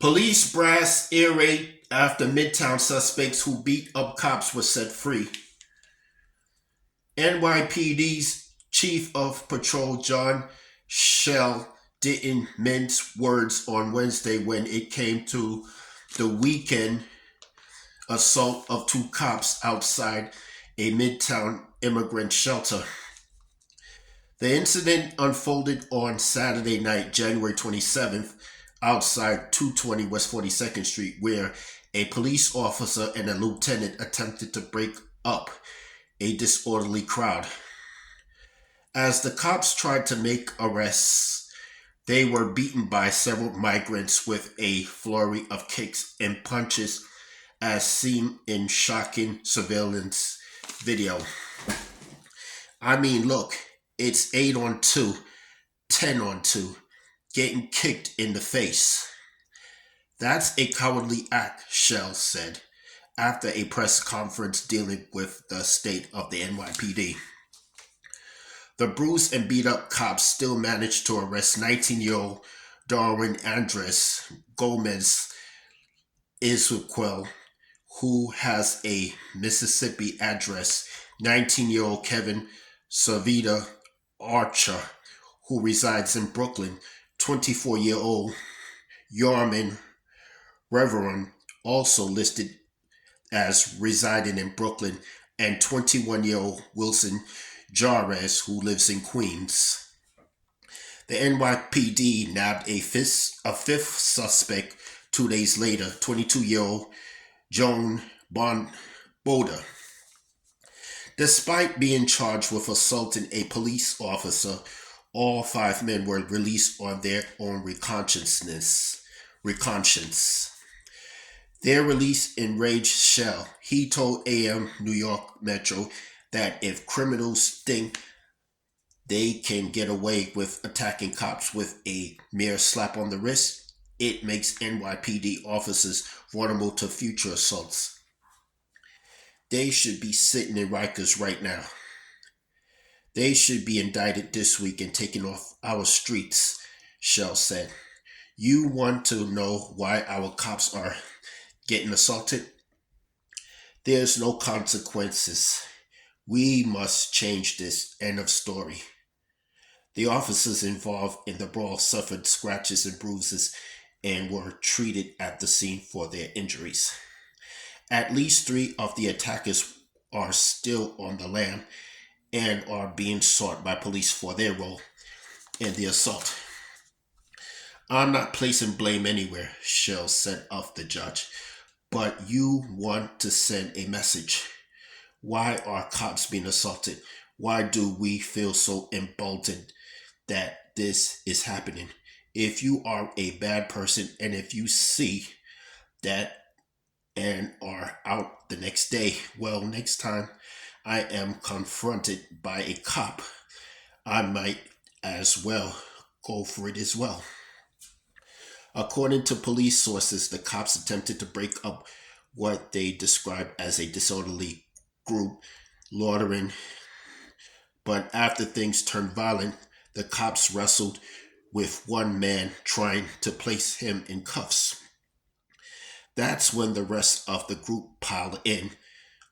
Police brass irate after Midtown suspects who beat up cops were set free. NYPD's Chief of Patrol John Shell didn't mince words on Wednesday when it came to the weekend assault of two cops outside a Midtown immigrant shelter. The incident unfolded on Saturday night, January 27th, outside 220 West 42nd Street, where a police officer and a lieutenant attempted to break up a disorderly crowd. As the cops tried to make arrests, they were beaten by several migrants with a flurry of kicks and punches, as seen in shocking surveillance video. I mean, look, it's 8 on 2, 10 on 2, getting kicked in the face. That's a cowardly act, Shell said after a press conference dealing with the state of the NYPD. The bruised and beat up cops still managed to arrest 19-year-old Darwin Andres Gomez Isquel, who has a Mississippi address, 19-year-old Kevin Savita Archer, who resides in Brooklyn, 24-year-old Yarman Reverend, also listed as residing in Brooklyn, and 21-year-old Wilson Jarez, who lives in Queens. The NYPD nabbed a fifth suspect 2 days later, 22-year-old Joan Boda. Despite being charged with assaulting a police officer, all five men were released on their own conscience. Their release enraged Shell. He told AM New York Metro that if criminals think they can get away with attacking cops with a mere slap on the wrist, it makes NYPD officers vulnerable to future assaults. They should be sitting in Rikers right now. They should be indicted this week and taken off our streets, Shell said. You want to know why our cops are getting assaulted? There's no consequences. We must change this. End of story. The officers involved in the brawl suffered scratches and bruises and were treated at the scene for their injuries. At least 3 of the attackers are still on the lam and are being sought by police for their role in the assault. I'm not placing blame anywhere, Shell said of the judge, but you want to send a message. Why are cops being assaulted? Why do we feel so emboldened that this is happening? If you are a bad person and if you see that and are out the next day, well, next time I am confronted by a cop, I might as well go for it as well. According to police sources, the cops attempted to break up what they described as a disorderly group loitering, but after things turned violent, the cops wrestled with one man trying to place him in cuffs. That's when the rest of the group piled in,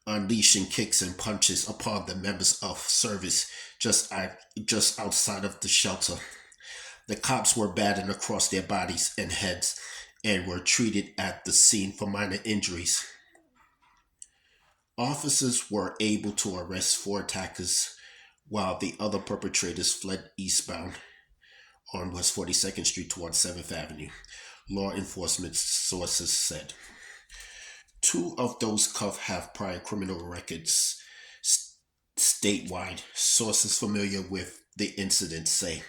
unleashing kicks and punches upon the members of service just outside of the shelter. The cops were battered across their bodies and heads and were treated at the scene for minor injuries. Officers were able to arrest 4 attackers while the other perpetrators fled eastbound on West 42nd Street towards 7th Avenue, law enforcement sources said. 2 of those cuffed have prior criminal records statewide, sources familiar with the incident say.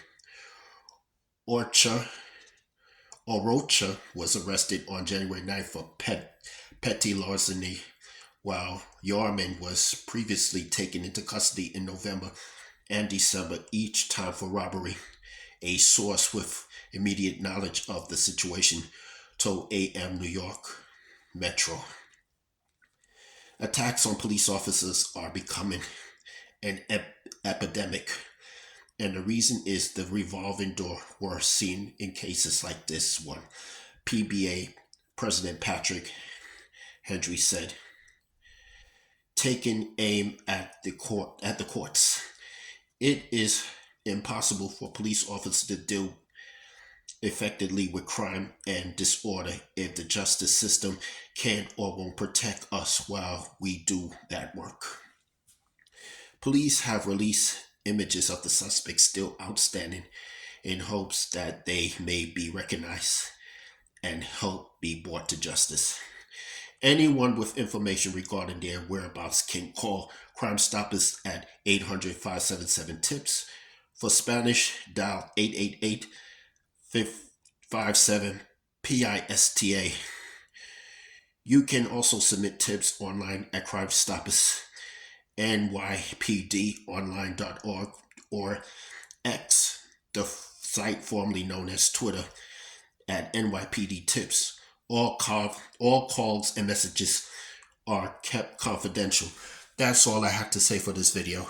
Orocha was arrested on January 9th for petty larceny, while Yarman was previously taken into custody in November and December, each time for robbery. A source with immediate knowledge of the situation told AM New York Metro. Attacks on police officers are becoming an epidemic, and the reason is the revolving door we're seeing in cases like this one. PBA President Patrick Henry said, taking aim at the courts. It is impossible for police officers to deal effectively with crime and disorder if the justice system can't or won't protect us while we do that work. Police have released images of the suspects still outstanding in hopes that they may be recognized and help be brought to justice. Anyone with information regarding their whereabouts can call Crime Stoppers at 800-577-TIPS. For Spanish, dial 888-57-PISTA. You can also submit tips online at Crime Stoppers nypdonline.org or X, the site formerly known as Twitter, at NYPD Tips. All calls and messages are kept confidential. That's all I have to say for this video.